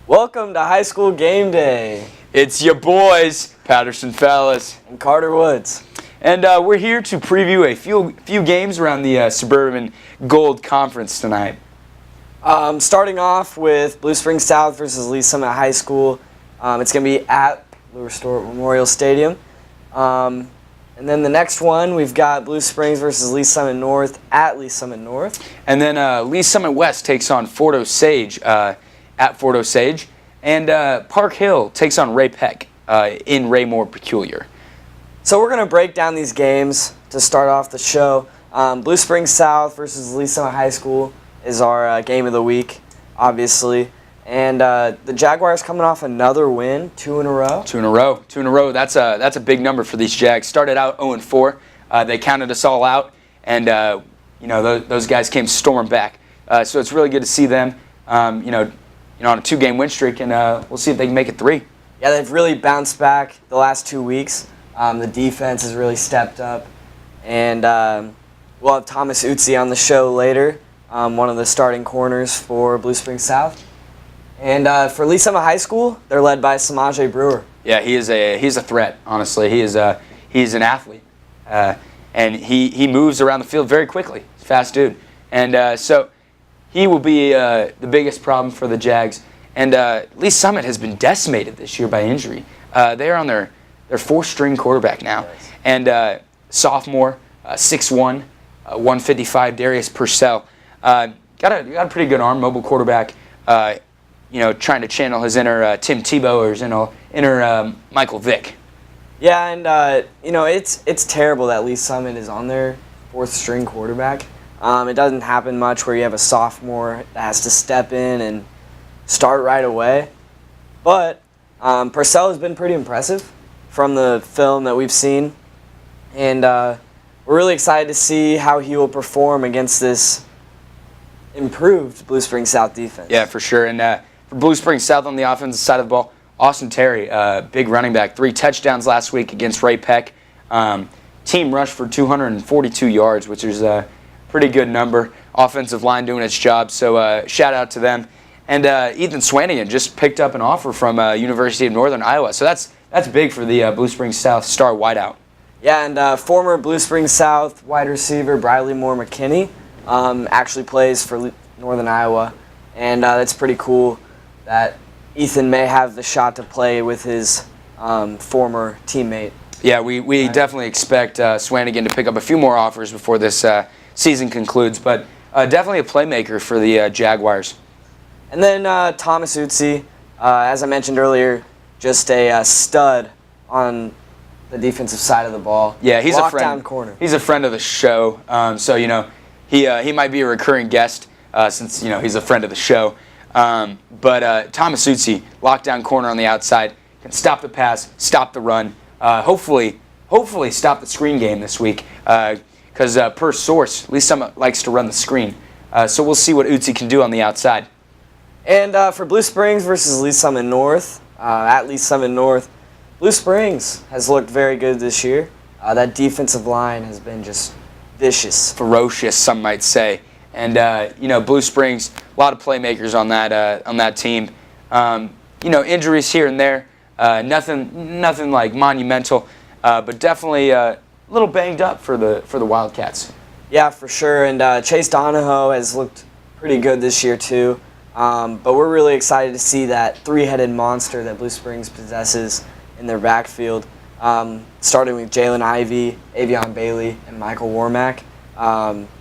Welcome to high school game day. It's your boys, Patterson, Fallis, and Carter Woods. And we're here to preview a few games around the Suburban Gold Conference tonight. Starting off with Blue Springs South versus Lee Summit High School. It's going to be at Lewis Stewart Memorial Stadium. And then the next one, we've got Blue Springs versus Lee Summit North at Lee Summit North. And then Lee Summit West takes on Fort Osage at Fort Osage. And Park Hill takes on Ray Peck in Raymore Peculiar. So we're going to break down these games to start off the show. Blue Springs South versus Lee Summit High School is our game of the week, obviously. And the Jaguars coming off another win, 2 in a row. 2 in a row. 2 in a row. That's a big number for these Jags. Started out 0-4. They counted us all out, and those guys came storming back. So it's really good to see them, on a 2-game win streak, and we'll see if they can make it 3. Yeah, they've really bounced back the last 2 weeks. The defense has really stepped up, and we'll have Thomas Utsi on the show later, one of the starting corners for Blue Springs South. And for Lee Summit High School, they're led by Samaje Brewer. Yeah, he's a threat. Honestly, he's an athlete, and he moves around the field very quickly. He's a fast dude, and so he will be the biggest problem for the Jags. And Lee Summit has been decimated this year by injury. They're on their 4th-string quarterback now, and sophomore, 6'1", 155, Darius Purcell. Got a pretty good arm, mobile quarterback. Trying to channel his inner Tim Tebow or his inner Michael Vick. Yeah, and it's terrible that Lee Summit is on their 4th-string quarterback. It doesn't happen much where you have a sophomore that has to step in and start right away. But Purcell has been pretty impressive from the film that we've seen, and we're really excited to see how he will perform against this improved Blue Springs South defense. Yeah, for sure. And for Blue Springs South on the offensive side of the ball, Austin Terry, big running back, 3 touchdowns last week against Ray Peck. Team rushed for 242 yards, which is a pretty good number. Offensive line doing its job, so shout out to them. And Ethan Swanigan just picked up an offer from University of Northern Iowa, so that's big for the Blue Springs South star wideout. Yeah, and former Blue Springs South wide receiver Briley Moore McKinney actually plays for Northern Iowa, and that's pretty cool that Ethan may have the shot to play with his former teammate. Yeah, we definitely expect Swanigan to pick up a few more offers before this season concludes, but definitely a playmaker for the Jaguars. And then Thomas Utsi, as I mentioned earlier, just a stud on the defensive side of the ball. Yeah, he's a friend. Lockdown corner. He's a friend of the show, so he might be a recurring guest since he's a friend of the show. But Thomas Utsi, lockdown corner on the outside, can stop the pass, stop the run. Hopefully stop the screen game this week. Because per source, Lee Summit likes to run the screen. So we'll see what Utsi can do on the outside. And for Blue Springs versus Lee Summit North, at Lee Summit North, Blue Springs has looked very good this year. That defensive line has been just vicious. Ferocious, some might say. And, Blue Springs, a lot of playmakers on that team. Injuries here and there, nothing like monumental, but definitely a little banged up for the Wildcats. Yeah, for sure. And Chase Donahoe has looked pretty good this year too. But we're really excited to see that 3-headed monster that Blue Springs possesses in their backfield, starting with Jalen Ivey, Avion Bailey, and Michael Warmack.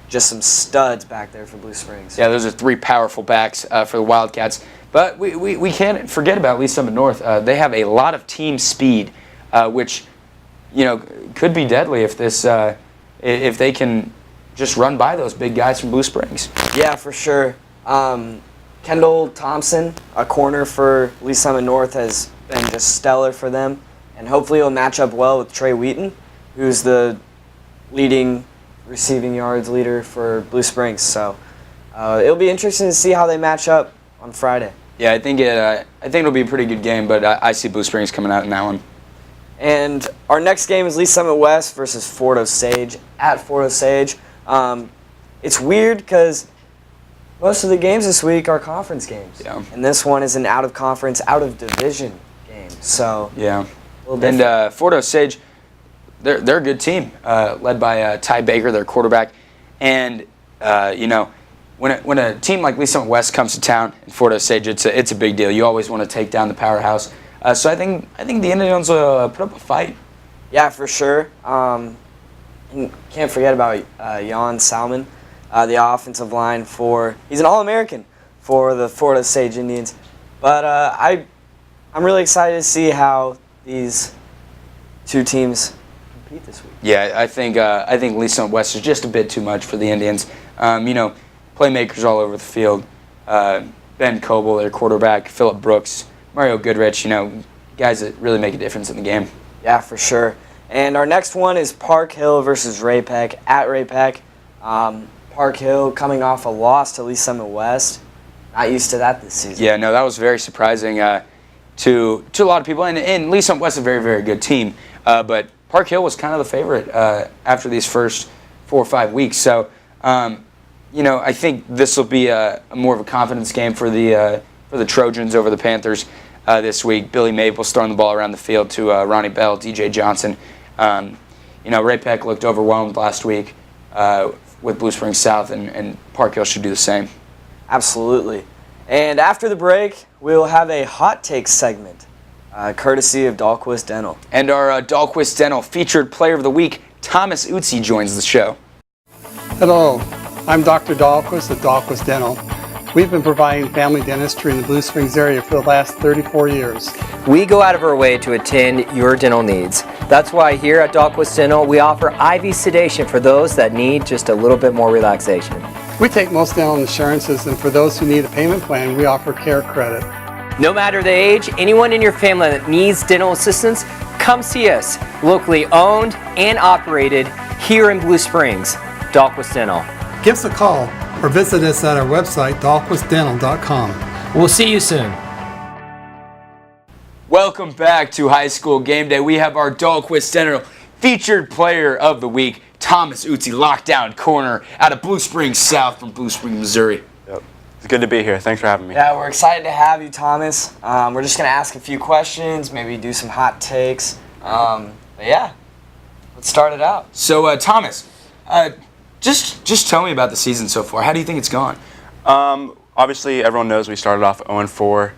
Just some studs back there for Blue Springs. Yeah, those are 3 powerful backs for the Wildcats. But we can't forget about Lee Summit North. They have a lot of team speed, which could be deadly if they can just run by those big guys from Blue Springs. Yeah, for sure. Kendall Thompson, a corner for Lee Summit North, has been just stellar for them, and hopefully he'll match up well with Trey Wheaton, who's the leading receiving yards leader for Blue Springs. So it'll be interesting to see how they match up on Friday. Yeah, I think it'll be a pretty good game, but I see Blue Springs coming out in that one. And our next game is Lee Summit West versus Fort Osage at Fort Osage. It's weird because most of the games this week are conference games. Yeah. And this one is an out-of-conference, out-of-division game. So, yeah. a little different. And Fort Osage, they're a good team, led by Ty Baker, their quarterback. And, when a team like Lee Summit West comes to town in Fort Osage, it's a big deal. You always want to take down the powerhouse. So I think the Indians will put up a fight. Yeah, for sure. And can't forget about Jan Salmon, the offensive line he's an All-American for the Fort Osage Indians. But I'm really excited to see how these two teams compete this week. Yeah, I think Lee Summit West is just a bit too much for the Indians. Playmakers all over the field. Ben Coble, their quarterback, Phillip Brooks, Mario Goodrich, guys that really make a difference in the game. Yeah, for sure. And our next one is Park Hill versus Ray-Pec at Ray-Pec. Park Hill coming off a loss to Lee Summit West. Not used to that this season. Yeah, no, that was very surprising to a lot of people. And Lee Summit West is a very, very good team. But Park Hill was kind of the favorite after these first 4 or 5 weeks. So, I think this will be more of a confidence game for the Trojans over the Panthers this week. Billy Maples throwing the ball around the field to Ronnie Bell, DJ Johnson. Ray-Pec looked overwhelmed last week with Blue Springs South, and Park Hill should do the same. Absolutely. And after the break, we'll have a hot take segment, courtesy of Dahlquist Dental. And our Dahlquist Dental featured player of the week, Thomas Utsi, joins the show. Hello, I'm Dr. Dahlquist at Dahlquist Dental. We've been providing family dentistry in the Blue Springs area for the last 34 years. We go out of our way to attend your dental needs. That's why here at Dahlquist Dental, we offer IV sedation for those that need just a little bit more relaxation. We take most dental insurances, and for those who need a payment plan, we offer care credit. No matter the age, anyone in your family that needs dental assistance, come see us. Locally owned and operated here in Blue Springs. Dahlquist Dental. Give us a call or visit us at our website, dahlquistdental.com. We'll see you soon. Welcome back to High School Game Day. We have our Dahlquist Dental featured player of the week, Thomas Utsi, lockdown corner out of Blue Springs South from Blue Springs, Missouri. Yep. It's good to be here. Thanks for having me. Yeah, we're excited to have you, Thomas. We're just going to ask a few questions, maybe do some hot takes. But yeah, let's start it out. So, Thomas, just tell me about the season so far. How do you think it's gone? Obviously, everyone knows we started off 0-4.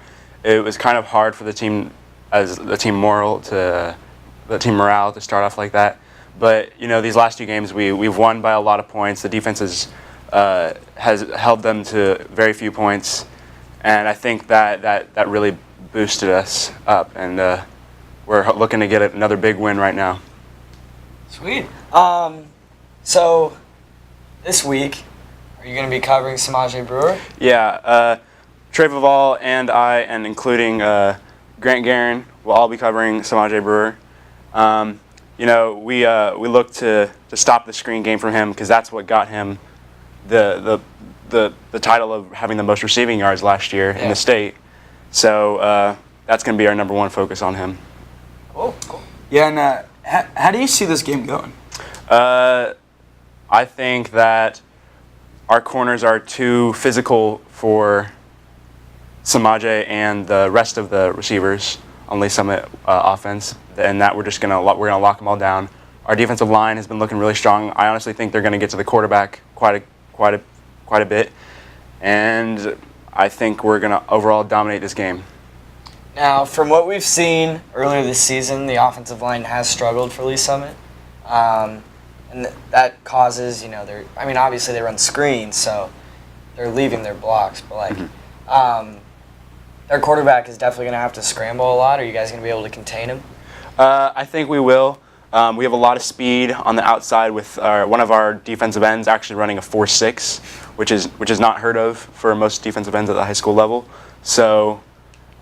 It was kind of hard for the team, as the team morale to start off like that. But these last 2 games we've won by a lot of points. The defense has held them to very few points, and I think that really boosted us up. And we're looking to get another big win right now. Sweet. So this week, are you going to be covering Samaje Brewer? Yeah. Trey Vival and I, and including Grant Guerin, will all be covering Samaje Brewer. We look to stop the screen game from him because that's what got him the title of having the most receiving yards last year in the state. So that's going to be our number 1 focus on him. Cool. Yeah, and how do you see this game going? I think that our corners are too physical for Samaje and the rest of the receivers on Lee Summit offense, and that we're gonna lock them all down. Our defensive line has been looking really strong. I honestly think they're gonna get to the quarterback quite a bit, and I think we're gonna overall dominate this game. Now, from what we've seen earlier this season, the offensive line has struggled for Lee Summit, and that causes obviously they run screens, so they're leaving their blocks, but their quarterback is definitely going to have to scramble a lot. Are you guys going to be able to contain him? I think we will. We have a lot of speed on the outside with one of our defensive ends actually running a 4.6, which is not heard of for most defensive ends at the high school level. So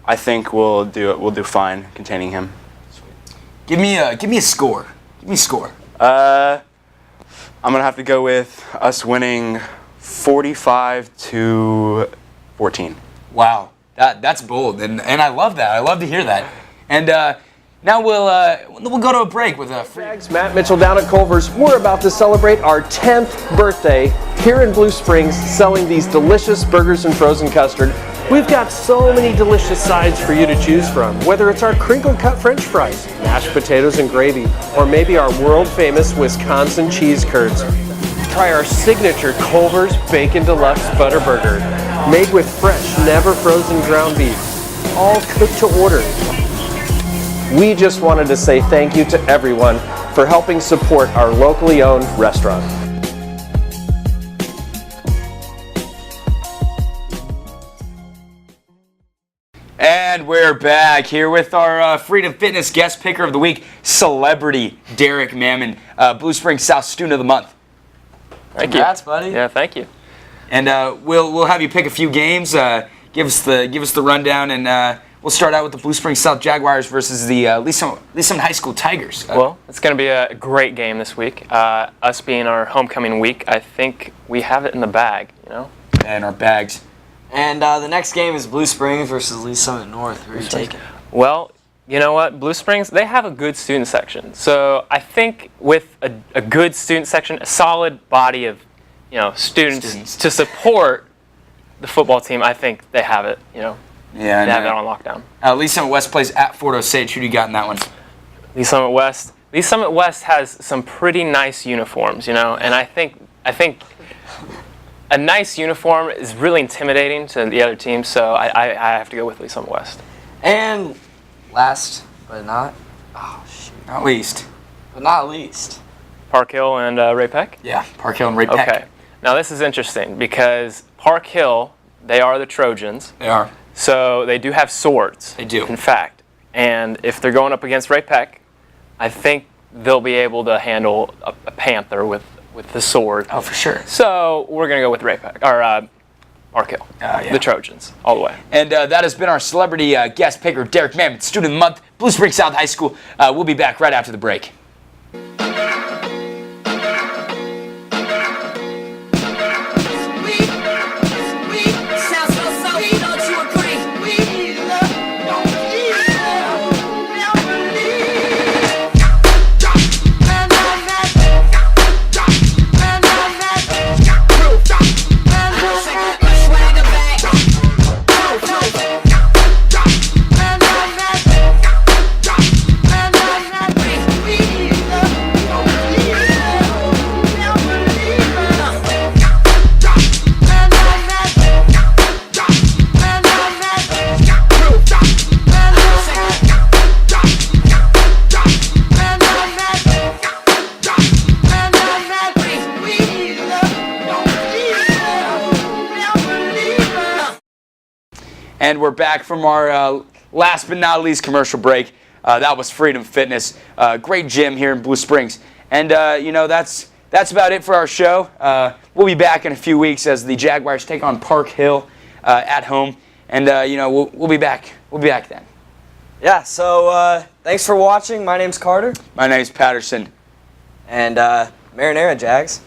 I think we'll do fine containing him. Sweet. Give me a score. Give me a score. I'm gonna have to go with us winning 45-14. Wow. That's bold, and I love that. I love to hear that. And Now we'll go to a break with a free. Matt Mitchell down at Culver's. We're about to celebrate our 10th birthday here in Blue Springs, selling these delicious burgers and frozen custard. We've got so many delicious sides for you to choose from, whether it's our crinkle cut French fries, mashed potatoes and gravy, or maybe our world famous Wisconsin cheese curds. Try our signature Culver's Bacon Deluxe Butter Burger, made with fresh, never frozen ground beef, all cooked to order. We just wanted to say thank you to everyone for helping support our locally owned restaurant. And we're back here with our Freedom Fitness guest picker of the week, celebrity Derek Mammon, Blue Springs South Student of the Month. Thank Congrats, you. buddy. Yeah, thank you. And we'll have you pick a few games. Give us the rundown, and we'll start out with the Blue Springs South Jaguars versus the Lee Summit High School Tigers. Well, it's going to be a great game this week. Us being our homecoming week, I think we have it in the bag. And our bags. And the next game is Blue Springs versus Lee Summit North. Who are you taking? Well, you know what? Blue Springs, they have a good student section. So I think with a good student section, a solid body of students to support the football team, I think they have it. Yeah, they have it on lockdown. Lee Summit West plays at Fort Osage. Who do you got in that one? Lee Summit West. Lee Summit West has some pretty nice uniforms, and I think a nice uniform is really intimidating to the other team, so I have to go with Lee Summit West. And last but not least. Park Hill and Ray Peck? Yeah, Park Hill and Ray Peck. Okay. Now this is interesting because Park Hill, they are the Trojans. They are. So they do have swords. They do. In fact. And if they're going up against Ray Peck, I think they'll be able to handle a Panther with the sword. Oh, for sure. So we're going to go with Ray Peck, or Park Hill. Yeah. The Trojans, all the way. And that has been our celebrity guest picker, Derek Mammon, Student of the Month, Blue Springs South High School. We'll be back right after the break. And we're back from our last but not least commercial break. That was Freedom Fitness. Great gym here in Blue Springs. And, that's about it for our show. We'll be back in a few weeks as the Jaguars take on Park Hill at home. And, we'll be back. We'll be back then. Yeah, so thanks for watching. My name's Carter. My name's Patterson. And Marinara, Jags.